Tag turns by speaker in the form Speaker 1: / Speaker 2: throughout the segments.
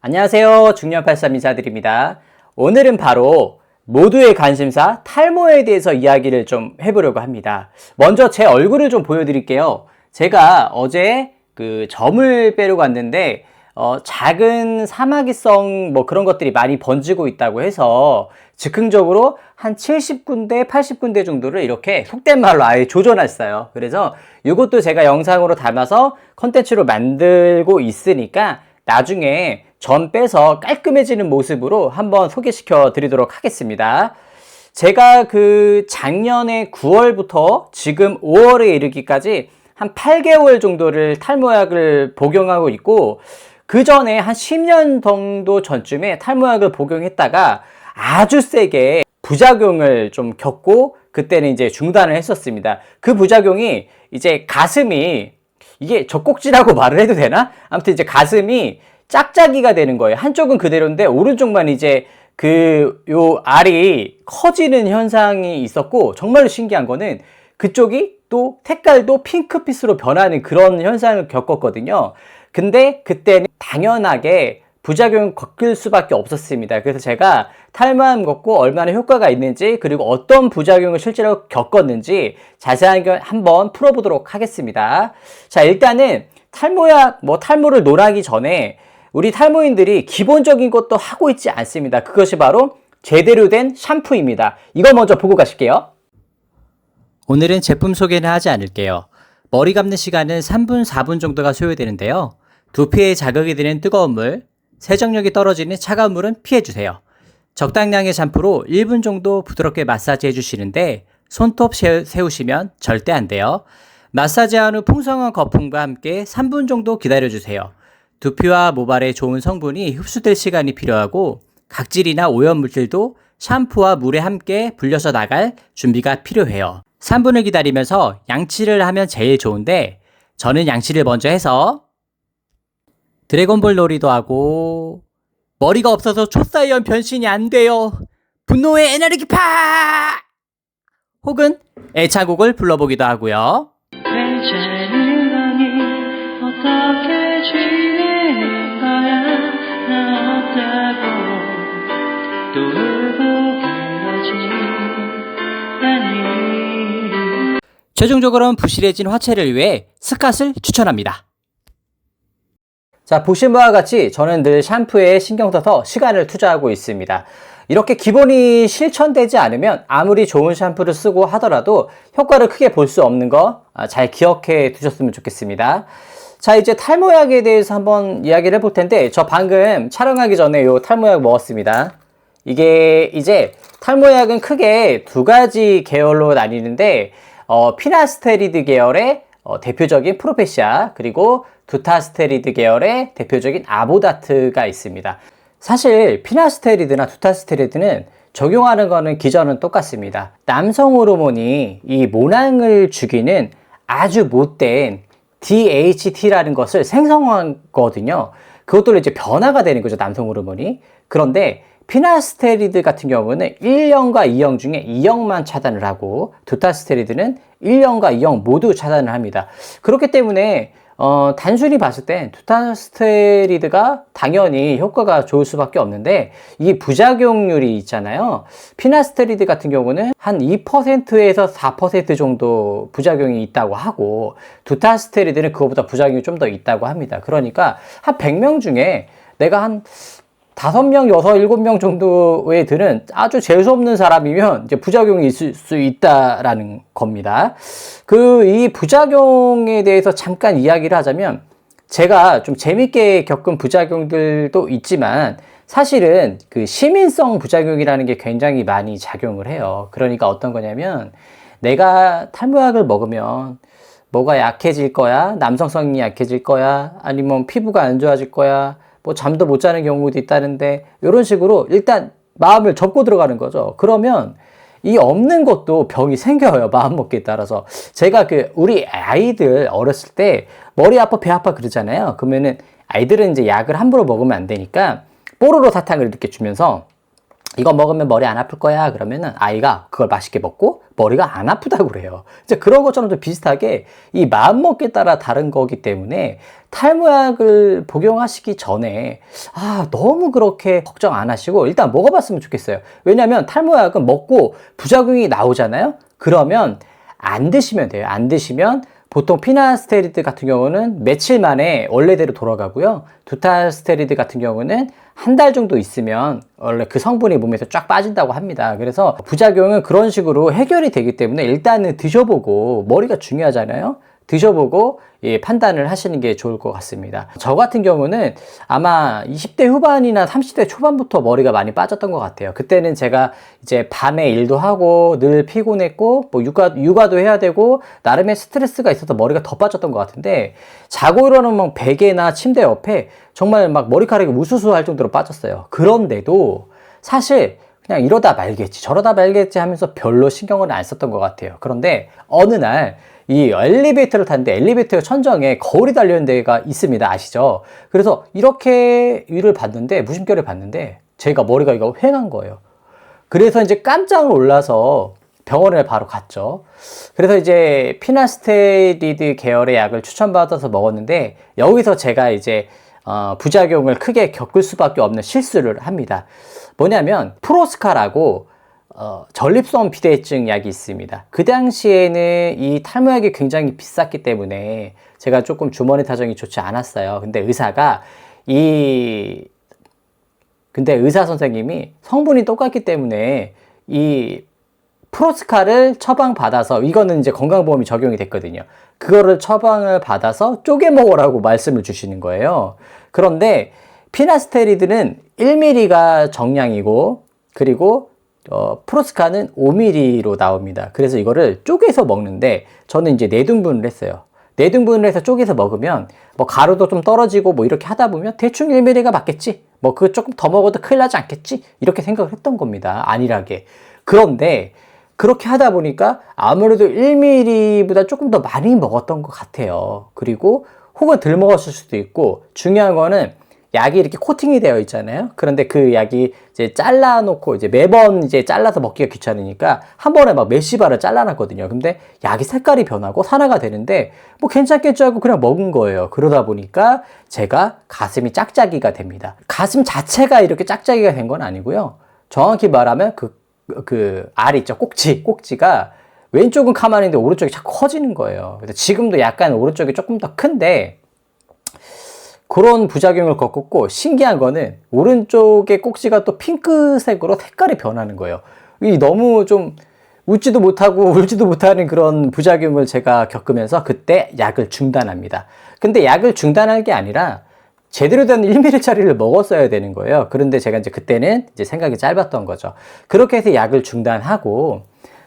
Speaker 1: 안녕하세요. 중년83 인사드립니다. 오늘은 바로 모두의 관심사 탈모에 대해서 이야기를 좀 해보려고 합니다. 먼저 제 얼굴을 좀 보여드릴게요. 제가 어제 점을 빼려고 왔는데 작은 사마귀성 그런 것들이 많이 번지고 있다고 해서 즉흥적으로 한 70군데, 80군데 정도를 이렇게 속된 말로 아예 조져놨어요. 그래서 이것도 제가 영상으로 담아서 컨텐츠로 만들고 있으니까 나중에 점 빼서 깔끔해지는 모습으로 한번 소개시켜 드리도록 하겠습니다. 제가 작년에 9월부터 지금 5월에 이르기까지 한 8개월 정도를 탈모약을 복용하고 있고, 그 전에 한 10년 정도 전쯤에 탈모약을 복용했다가 아주 세게 부작용을 좀 겪고, 그때는 이제 중단을 했었습니다. 그 부작용이 이제 가슴이, 이게 젖꼭지라고 말을 해도 되나? 아무튼 이제 가슴이 짝짝이가 되는 거예요. 한쪽은 그대로인데 오른쪽만 이제 요 알이 커지는 현상이 있었고, 정말로 신기한 거는 그쪽이 또 색깔도 핑크빛으로 변하는 그런 현상을 겪었거든요. 근데 그때는 당연하게 부작용을 겪을 수밖에 없었습니다. 그래서 제가 탈모약 먹고 얼마나 효과가 있는지, 그리고 어떤 부작용을 실제로 겪었는지 자세하게 한번 풀어보도록 하겠습니다. 자, 일단은 탈모약, 탈모를 논하기 전에 우리 탈모인들이 기본적인 것도 하고 있지 않습니다. 그것이 바로 제대로 된 샴푸입니다. 이거 먼저 보고 가실게요. 오늘은 제품 소개는 하지 않을게요. 머리 감는 시간은 3분, 4분 정도가 소요되는데요. 두피에 자극이 되는 뜨거운 물, 세정력이 떨어지는 차가운 물은 피해주세요. 적당량의 샴푸로 1분 정도 부드럽게 마사지 해주시는데 손톱 세우시면 절대 안 돼요. 마사지한 후 풍성한 거품과 함께 3분 정도 기다려주세요. 두피와 모발에 좋은 성분이 흡수될 시간이 필요하고, 각질이나 오염 물질도 샴푸와 물에 함께 불려서 나갈 준비가 필요해요. 3분을 기다리면서 양치를 하면 제일 좋은데, 저는 양치를 먼저 해서 드래곤볼 놀이도 하고, 머리가 없어서 초사이언 변신이 안 돼요. 분노의 에너지 파! 혹은 애창곡을 불러보기도 하고요.
Speaker 2: 괜찮은 거니 어떻게 지내는 거야 나 없다고 또 울고 그러지 아니.
Speaker 1: 최종적으로는 부실해진 화채를 위해 스캇을 추천합니다. 자, 보신 바와 같이 저는 늘 샴푸에 신경 써서 시간을 투자하고 있습니다. 이렇게 기본이 실천되지 않으면 아무리 좋은 샴푸를 쓰고 하더라도 효과를 크게 볼 수 없는 거 잘 기억해 두셨으면 좋겠습니다. 자, 이제 탈모약에 대해서 한번 이야기를 해볼 텐데, 저 방금 촬영하기 전에 요 탈모약 먹었습니다. 이게 이제 탈모약은 크게 두 가지 계열로 나뉘는데, 피나스테리드 계열의 대표적인 프로페시아, 그리고 두타스테리드 계열의 대표적인 아보다트가 있습니다. 사실 피나스테리드나 두타스테리드는 적용하는 거는 기전은 똑같습니다. 남성 호르몬이 이 모낭을 죽이는 아주 못된 DHT라는 것을 생성하거든요. 그것들로 이제 변화가 되는 거죠, 남성 호르몬이. 그런데 피나스테리드 같은 경우는 1형과 2형 중에 2형만 차단을 하고, 두타스테리드는 1형과 2형 모두 차단을 합니다. 그렇기 때문에 단순히 봤을 땐 두타스테리드가 당연히 효과가 좋을 수밖에 없는데, 이 부작용률이 있잖아요. 피나스테리드 같은 경우는 한 2%에서 4% 정도 부작용이 있다고 하고, 두타스테리드는 그거보다 부작용이 좀 더 있다고 합니다. 그러니까 한 100명 중에 내가 한 5명, 6, 7명 정도에 드는 아주 재수없는 사람이면 이제 부작용이 있을 수 있다라는 겁니다. 이 부작용에 대해서 잠깐 이야기를 하자면, 제가 좀 재밌게 겪은 부작용들도 있지만, 사실은 시민성 부작용이라는 게 굉장히 많이 작용을 해요. 그러니까 어떤 거냐면, 내가 탈모약을 먹으면 뭐가 약해질 거야? 남성성이 약해질 거야? 아니면 피부가 안 좋아질 거야? 잠도 못 자는 경우도 있다는데, 이런 식으로 일단 마음을 접고 들어가는 거죠. 그러면 이 없는 것도 병이 생겨요, 마음먹기에 따라서. 제가 우리 아이들 어렸을 때 머리 아파 배 아파 그러잖아요. 그러면은 아이들은 이제 약을 함부로 먹으면 안 되니까 뽀로로 사탕을 이렇게 주면서 이거 먹으면 머리 안 아플 거야. 그러면은 아이가 그걸 맛있게 먹고 머리가 안 아프다고 그래요. 이제 그런 것처럼 좀 비슷하게 이 마음먹기에 따라 다른 거기 때문에 탈모약을 복용하시기 전에 너무 그렇게 걱정 안 하시고 일단 먹어봤으면 좋겠어요. 왜냐면 탈모약은 먹고 부작용이 나오잖아요. 그러면 안 드시면 돼요. 안 드시면 보통 피나스테리드 같은 경우는 며칠 만에 원래대로 돌아가고요. 두탈스테리드 같은 경우는 한 달 정도 있으면 원래 그 성분이 몸에서 쫙 빠진다고 합니다. 그래서 부작용은 그런 식으로 해결이 되기 때문에 일단은 드셔보고, 머리가 중요하잖아요. 드셔보고 판단을 하시는 게 좋을 것 같습니다. 저 같은 경우는 아마 20대 후반이나 30대 초반부터 머리가 많이 빠졌던 것 같아요. 그때는 제가 이제 밤에 일도 하고 늘 피곤했고 뭐 육아도 해야 되고 나름의 스트레스가 있어서 머리가 더 빠졌던 것 같은데, 자고 일어나면 베개나 침대 옆에 정말 막 머리카락이 우수수 할 정도로 빠졌어요. 그런데도 사실 그냥 이러다 말겠지 저러다 말겠지 하면서 별로 신경을 안 썼던 것 같아요. 그런데 어느 날 이 엘리베이터를 탔는데 엘리베이터 천정에 거울이 달려있는 데가 있습니다. 아시죠? 그래서 이렇게 위를 봤는데, 무심결에 봤는데 제가 머리가 이거 휑한 거예요. 그래서 이제 깜짝 놀라서 병원에 바로 갔죠. 그래서 이제 피나스테리드 계열의 약을 추천받아서 먹었는데, 여기서 제가 이제 부작용을 크게 겪을 수밖에 없는 실수를 합니다. 뭐냐면 프로스카라고 전립선 비대증 약이 있습니다. 그 당시에는 이 탈모약이 굉장히 비쌌기 때문에 제가 조금 주머니 사정이 좋지 않았어요. 근데 의사 선생님이 성분이 똑같기 때문에 이 프로스카를 처방받아서, 이거는 이제 건강보험이 적용이 됐거든요. 그거를 처방을 받아서 쪼개 먹으라고 말씀을 주시는 거예요. 그런데 피나스테리드는 1mg가 정량이고, 그리고 프로스카는 5mg로 나옵니다. 그래서 이거를 쪼개서 먹는데, 저는 이제 4등분을 했어요. 4등분을 해서 쪼개서 먹으면 뭐 가루도 좀 떨어지고 뭐 이렇게 하다 보면 대충 1mg가 맞겠지, 뭐 그거 조금 더 먹어도 큰일 나지 않겠지, 이렇게 생각을 했던 겁니다. 안일하게. 그런데 그렇게 하다 보니까 아무래도 1mg보다 조금 더 많이 먹었던 것 같아요. 그리고 혹은 덜 먹었을 수도 있고, 중요한 거는 약이 이렇게 코팅이 되어 있잖아요. 그런데 그 약이 이제 잘라놓고 이제 매번 이제 잘라서 먹기가 귀찮으니까 한 번에 막 몇십 알을 잘라놨거든요. 근데 약이 색깔이 변하고 산화가 되는데 뭐 괜찮겠지 하고 그냥 먹은 거예요. 그러다 보니까 제가 가슴이 짝짝이가 됩니다. 가슴 자체가 이렇게 짝짝이가 된 건 아니고요. 정확히 말하면 그 알 있죠. 꼭지가 왼쪽은 가만히 있는데 오른쪽이 자꾸 커지는 거예요. 그래서 지금도 약간 오른쪽이 조금 더 큰데, 그런 부작용을 겪었고, 신기한 거는 오른쪽의 꼭지가 또 핑크색으로 색깔이 변하는 거예요. 이 너무 좀 웃지도 못하고 울지도 못하는 그런 부작용을 제가 겪으면서 그때 약을 중단합니다. 근데 약을 중단할 게 아니라 제대로 된 1mg짜리를 먹었어야 되는 거예요. 그런데 제가 이제 그때는 이제 생각이 짧았던 거죠. 그렇게 해서 약을 중단하고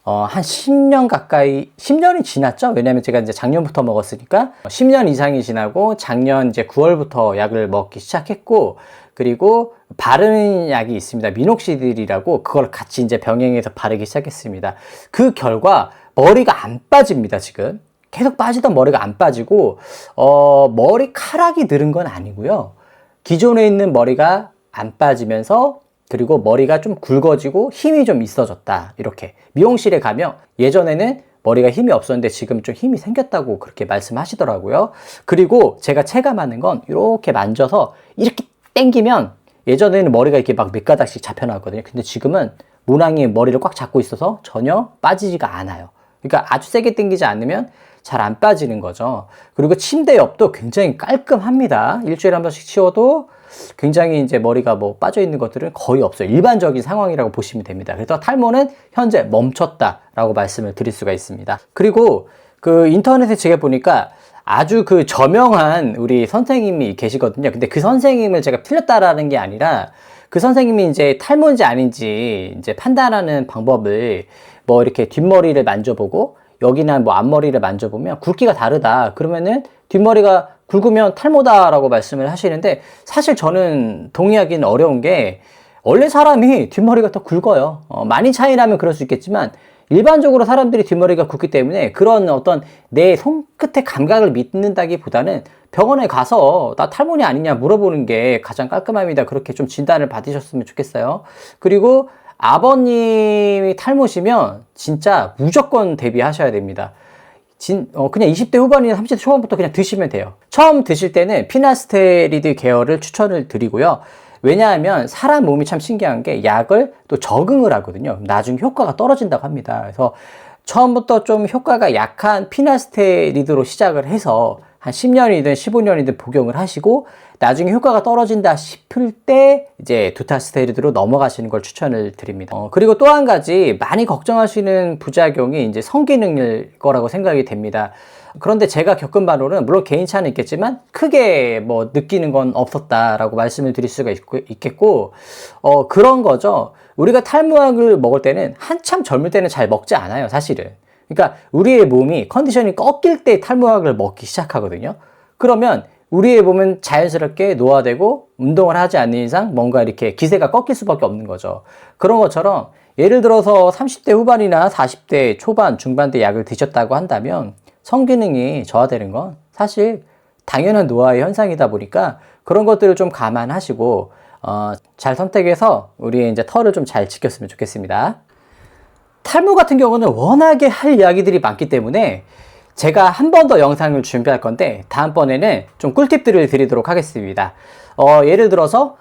Speaker 1: 한 10년 가까이, 10년이 지났죠? 왜냐면 제가 이제 작년부터 먹었으니까 10년 이상이 지나고 작년 이제 9월부터 약을 먹기 시작했고, 그리고 바르는 약이 있습니다. 미녹시딜이라고, 그걸 같이 이제 병행해서 바르기 시작했습니다. 그 결과 머리가 안 빠집니다, 지금. 계속 빠지던 머리가 안 빠지고, 머리카락이 늘은 건 아니고요. 기존에 있는 머리가 안 빠지면서, 그리고 머리가 좀 굵어지고 힘이 좀 있어졌다. 이렇게 미용실에 가면 예전에는 머리가 힘이 없었는데 지금 좀 힘이 생겼다고 그렇게 말씀하시더라고요. 그리고 제가 체감하는 건 이렇게 만져서 이렇게 당기면, 예전에는 머리가 이렇게 막 몇 가닥씩 잡혀나왔거든요. 근데 지금은 모낭이 머리를 꽉 잡고 있어서 전혀 빠지지가 않아요. 그러니까 아주 세게 당기지 않으면 잘 안 빠지는 거죠. 그리고 침대 옆도 굉장히 깔끔합니다. 일주일에 한 번씩 치워도 굉장히 이제 머리가 뭐 빠져 있는 것들은 거의 없어요. 일반적인 상황이라고 보시면 됩니다. 그래서 탈모는 현재 멈췄다라고 말씀을 드릴 수가 있습니다. 그리고 그 인터넷에 제가 보니까 아주 그 저명한 우리 선생님이 계시거든요. 근데 그 선생님을 제가 틀렸다라는 게 아니라, 그 선생님이 이제 탈모인지 아닌지 이제 판단하는 방법을 뭐 이렇게 뒷머리를 만져보고 여기나 뭐 앞머리를 만져보면 굵기가 다르다. 그러면은 뒷머리가 굵으면 탈모다라고 말씀을 하시는데, 사실 저는 동의하기는 어려운 게, 원래 사람이 뒷머리가 더 굵어요. 많이 차이 나면 그럴 수 있겠지만 일반적으로 사람들이 뒷머리가 굵기 때문에 그런 어떤 내 손끝의 감각을 믿는다기보다는 병원에 가서 나 탈모냐 아니냐 물어보는 게 가장 깔끔합니다. 그렇게 좀 진단을 받으셨으면 좋겠어요. 그리고 아버님이 탈모시면 진짜 무조건 대비하셔야 됩니다. 그냥 20대 후반이나 30대 초반부터 그냥 드시면 돼요. 처음 드실 때는 피나스테리드 계열을 추천을 드리고요. 왜냐하면 사람 몸이 참 신기한 게 약을 또 적응을 하거든요. 나중에 효과가 떨어진다고 합니다. 그래서 처음부터 좀 효과가 약한 피나스테리드로 시작을 해서 한 10년이든 15년이든 복용을 하시고 나중에 효과가 떨어진다 싶을 때 이제 두타스테리드로 넘어가시는 걸 추천을 드립니다. 그리고 또 한 가지 많이 걱정하시는 부작용이 이제 성기능일 거라고 생각이 됩니다. 그런데 제가 겪은 바로는 물론 개인차는 있겠지만 크게 뭐 느끼는 건 없었다라고 말씀을 드릴 수가 있겠고 그런 거죠. 우리가 탈모약을 먹을 때는 한참 젊을 때는 잘 먹지 않아요, 사실은. 그러니까 우리의 몸이 컨디션이 꺾일 때 탈모약을 먹기 시작하거든요. 그러면 우리의 몸은 자연스럽게 노화되고 운동을 하지 않는 이상 뭔가 이렇게 기세가 꺾일 수밖에 없는 거죠. 그런 것처럼 예를 들어서 30대 후반이나 40대 초반, 중반 때 약을 드셨다고 한다면 성기능이 저하되는 건 사실 당연한 노화의 현상이다 보니까 그런 것들을 좀 감안하시고 잘 선택해서 우리의 이제 털을 좀 잘 지켰으면 좋겠습니다. 탈모 같은 경우는 워낙에 할 이야기들이 많기 때문에 제가 한 번 더 영상을 준비할 건데 다음번에는 좀 꿀팁들을 드리도록 하겠습니다. 예를 들어서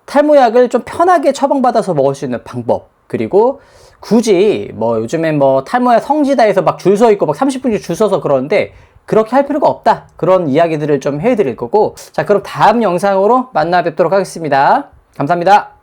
Speaker 1: 탈모약을 좀 편하게 처방받아서 먹을 수 있는 방법, 그리고 굳이 뭐 요즘엔 뭐 탈모약 성지다해서 막 줄 서 있고 막 30분씩 줄 서서 그러는데 그렇게 할 필요가 없다, 그런 이야기들을 좀 해드릴 거고, 자 그럼 다음 영상으로 만나 뵙도록 하겠습니다. 감사합니다.